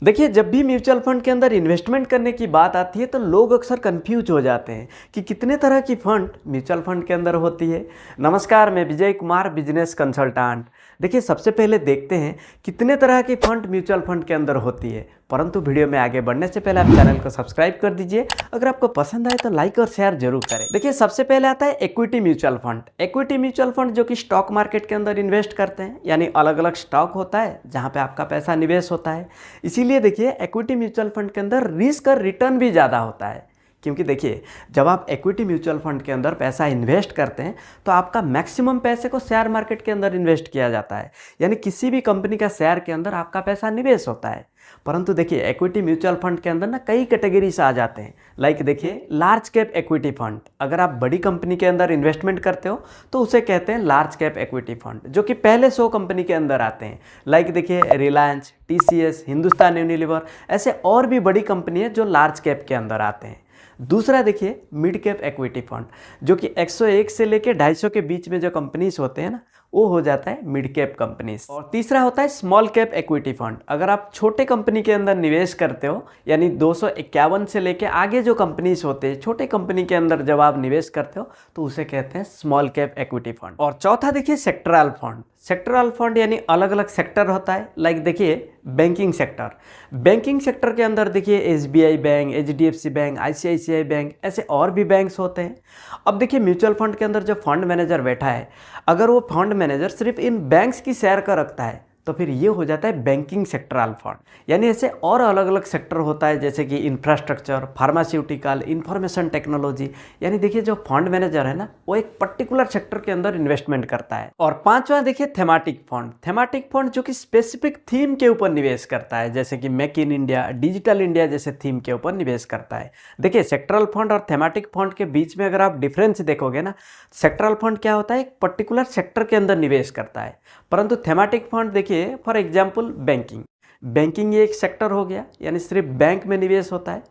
देखिए, जब भी म्यूचुअल फंड के अंदर इन्वेस्टमेंट करने की बात आती है तो लोग अक्सर कंफ्यूज हो जाते हैं कि कितने तरह की फंड म्यूचुअल फंड के अंदर होती है। नमस्कार, मैं विजय कुमार, बिजनेस कंसल्टेंट। देखिए, सबसे पहले देखते हैं कितने तरह की फंड म्यूचुअल फंड के अंदर होती है। परंतु वीडियो में आगे बढ़ने से पहले आप चैनल को सब्सक्राइब कर दीजिए। अगर आपको पसंद आए तो लाइक और शेयर जरूर करें। देखिए, सबसे पहले आता है equity mutual fund. Equity mutual fund जो कि स्टॉक मार्केट के अंदर इन्वेस्ट करते हैं, यानी अलग अलग स्टॉक होता है जहां पे आपका पैसा निवेश होता है। इसीलिए देखिए, इक्विटी म्यूचुअल फंड के अंदर रिस्क और रिटर्न भी ज़्यादा होता है। क्योंकि देखिए, जब आप इक्विटी म्यूचुअल फंड के अंदर पैसा इन्वेस्ट करते हैं तो आपका मैक्सिमम पैसे को शेयर मार्केट के अंदर इन्वेस्ट किया जाता है, यानी किसी भी कंपनी का शेयर के अंदर आपका पैसा निवेश होता है। परंतु देखिए, इक्विटी म्यूचुअल फंड के अंदर ना कई कैटेगरीज आ जाते हैं। लाइक देखिए, लार्ज कैप इक्विटी फंड। अगर आप बड़ी कंपनी के अंदर इन्वेस्टमेंट करते हो तो उसे कहते हैं लार्ज कैप इक्विटी फंड, जो कि पहले 100 कंपनी के अंदर आते हैं। लाइक देखिए, रिलायंस, TCS, हिंदुस्तान यूनिलीवर, ऐसे और भी बड़ी कंपनी है जो लार्ज कैप के अंदर आते हैं। दूसरा देखिए, मिड कैप इक्विटी फंड, जो कि 101 से लेके 250 के बीच में जो कंपनीज होते हैं ना, वो हो जाता है मिड कैप कंपनीज। और तीसरा होता है स्मॉल कैप इक्विटी फंड। अगर आप छोटे कंपनी के अंदर निवेश करते हो, यानी 251 से लेके आगे जो कंपनीज होते हैं, छोटे कंपनी के अंदर जब आप निवेश करते हो तो उसे कहते हैं स्मॉल कैप इक्विटी फंड। और चौथा देखिए, सेक्टरल फंड। सेक्टरल फंड यानी अलग अलग सेक्टर होता है। लाइक देखिए, बैंकिंग सेक्टर। बैंकिंग सेक्टर के अंदर देखिए SBI bank, HDFC bank, ICICI bank, ऐसे और भी बैंक्स होते हैं। अब देखिए, म्यूचुअल फंड के अंदर जो फंड मैनेजर बैठा है, अगर वो फंड मैनेजर सिर्फ इन बैंक्स की शेयर का रखता है तो फिर ये हो जाता है बैंकिंग सेक्टरल फंड। यानी ऐसे और अलग अलग सेक्टर होता है, जैसे कि इंफ्रास्ट्रक्चर, फार्मास्यूटिकल, इंफॉर्मेशन टेक्नोलॉजी। यानी देखिए, जो फंड मैनेजर है ना, वो एक पर्टिकुलर सेक्टर के अंदर इन्वेस्टमेंट करता है। और पांचवा देखिए, थेमाटिक फंड। थेमाटिक फंड जो कि स्पेसिफिक थीम के ऊपर निवेश करता है, जैसे कि make in India, digital India जैसे थीम के ऊपर निवेश करता है। देखिए, सेक्टरल फंड और थेमाटिक फंड के बीच में अगर आप डिफरेंस देखोगे ना, सेक्टरल फंड क्या होता है, एक पर्टिकुलर सेक्टर के अंदर निवेश करता है। परंतु थेमाटिक फंड देखिए, फॉर एग्जांपल बैंकिंग। बैंकिंग ये एक सेक्टर हो गया, यानी सिर्फ बैंक में निवेश होता है।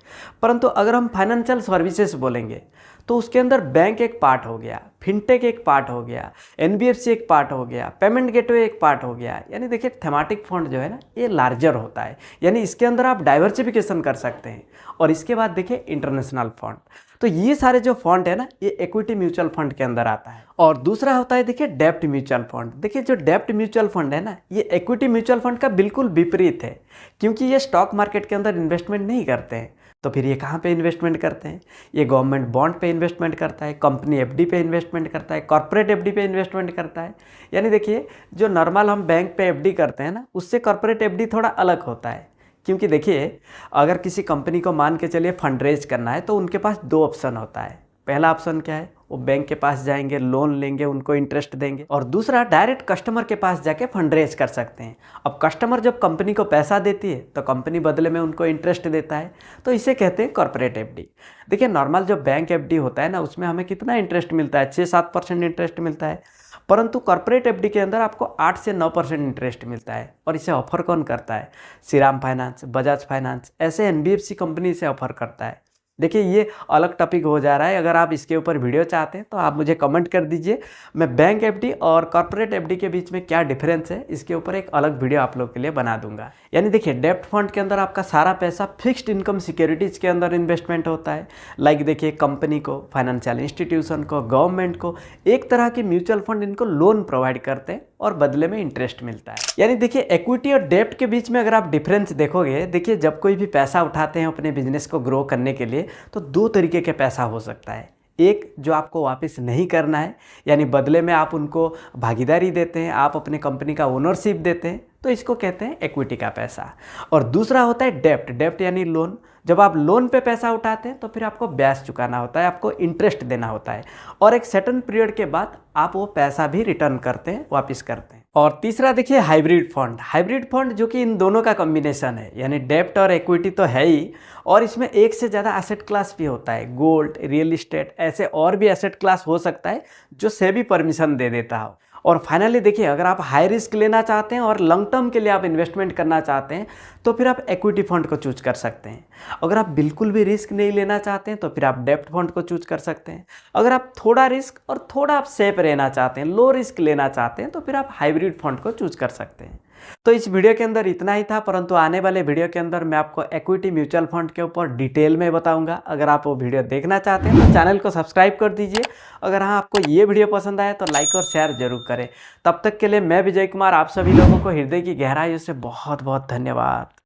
परंतु अगर हम फाइनेंशियल सर्विसेज बोलेंगे तो उसके अंदर बैंक एक पार्ट हो गया, फिनटेक एक पार्ट हो गया, NBFC एक पार्ट हो गया, पेमेंट गेटवे एक पार्ट हो गया। यानी देखिए, थेमाटिक फंड जो है ना, ये लार्जर होता है, यानी इसके अंदर आप डाइवर्सिफिकेशन कर सकते हैं। और इसके बाद देखिए, इंटरनेशनल फंड। तो ये सारे जो फंड है ना, ये इक्विटी म्यूचुअल फंड के अंदर आता है। और दूसरा होता है देखिए, डेब्ट म्यूचुअल फंड। देखिए, जो डेब्ट म्यूचुअल फंड है ना, ये इक्विटी म्यूचुअल फंड का बिल्कुल विपरीत है, क्योंकि ये स्टॉक मार्केट के अंदर इन्वेस्टमेंट नहीं करते हैं। तो फिर ये कहाँ पे इन्वेस्टमेंट करते हैं? ये गवर्नमेंट बॉन्ड पे इन्वेस्टमेंट करता है, कंपनी FD पे इन्वेस्टमेंट करता है, कॉर्पोरेट FD पे इन्वेस्टमेंट करता है। यानी देखिए, जो नॉर्मल हम बैंक पे FD करते हैं ना, उससे कॉर्पोरेट FD थोड़ा अलग होता है। क्योंकि देखिए, अगर किसी कंपनी को मान के चलिए फंड रेज करना है तो उनके पास 2 ऑप्शन होता है। पहला ऑप्शन क्या है? वो बैंक के पास जाएंगे, लोन लेंगे, उनको इंटरेस्ट देंगे। और दूसरा, डायरेक्ट कस्टमर के पास जाके फंड रेज कर सकते हैं। अब कस्टमर जब कंपनी को पैसा देती है तो कंपनी बदले में उनको इंटरेस्ट देता है, तो इसे कहते हैं कॉर्पोरेट FD। देखिए, नॉर्मल जो बैंक FD होता है ना, उसमें हमें कितना इंटरेस्ट मिलता है? 6-7% इंटरेस्ट मिलता है। परंतु कॉर्पोरेट FD के अंदर आपको 8 से 9% इंटरेस्ट मिलता है। और इसे ऑफर कौन करता है? श्रीराम फाइनेंस, बजाज फाइनेंस, ऐसे NBFC कंपनी इसे ऑफर करता है। देखिए, ये अलग टॉपिक हो जा रहा है। अगर आप इसके ऊपर वीडियो चाहते हैं तो आप मुझे कमेंट कर दीजिए। मैं बैंक FD और कॉर्पोरेट FD के बीच में क्या डिफरेंस है, इसके ऊपर एक अलग वीडियो आप लोग के लिए बना दूंगा। यानी देखिए, डेब्ट फंड के अंदर आपका सारा पैसा फिक्स्ड इनकम सिक्योरिटीज के अंदर इन्वेस्टमेंट होता है। लाइक देखिए, कंपनी को, फाइनेंशियल इंस्टीट्यूशन को, गवर्नमेंट को एक तरह की म्यूचुअल फंड इनको लोन प्रोवाइड करते हैं और बदले में इंटरेस्ट मिलता है। यानी देखिए, इक्विटी और डेब्ट के बीच में अगर आप डिफरेंस देखोगे, देखिए, जब कोई भी पैसा उठाते हैं अपने बिजनेस को ग्रो करने के लिए, तो 2 तरीके के पैसा हो सकता है। एक, जो आपको वापस नहीं करना है, यानी बदले में आप उनको भागीदारी देते हैं, आप अपने कंपनी का ओनरशिप देते हैं, तो इसको कहते हैं इक्विटी का पैसा। और दूसरा होता है डेब्ट। डेब्ट यानी लोन। जब आप लोन पे पैसा उठाते हैं तो फिर आपको ब्याज चुकाना होता है, आपको इंटरेस्ट देना होता है, और एक सर्टेन पीरियड के बाद आप वो पैसा भी रिटर्न करते हैं, वापस करते हैं। और तीसरा देखिए, हाइब्रिड फंड। हाइब्रिड फंड जो कि इन दोनों का कॉम्बिनेशन है, यानी डेब्ट और इक्विटी तो है ही, और इसमें एक से ज़्यादा एसेट क्लास भी होता है। गोल्ड, रियल इस्टेट, ऐसे और भी एसेट क्लास हो सकता है जो सेबी परमिशन दे देता हो। और फाइनली देखिए, अगर आप हाई रिस्क लेना चाहते हैं और लॉन्ग टर्म के लिए आप इन्वेस्टमेंट करना चाहते हैं तो फिर आप इक्विटी फंड को चूज कर सकते हैं। अगर आप बिल्कुल भी रिस्क नहीं लेना चाहते हैं तो फिर आप डेब्ट फंड को चूज कर सकते हैं। अगर आप थोड़ा रिस्क और थोड़ा आप सेफ रहना चाहते हैं, लो रिस्क लेना चाहते हैं, तो फिर आप हाइब्रिड फंड को चूज कर सकते हैं। तो इस वीडियो के अंदर इतना ही था, परंतु आने वाले वीडियो के अंदर मैं आपको इक्विटी म्यूचुअल फंड के ऊपर डिटेल में बताऊंगा। अगर आप वो वीडियो देखना चाहते हैं तो चैनल को सब्सक्राइब कर दीजिए। अगर हाँ आपको ये वीडियो पसंद आए तो लाइक और शेयर जरूर करें। तब तक के लिए मैं विजय कुमार आप सभी लोगों को हृदय की गहराइयों से बहुत बहुत धन्यवाद।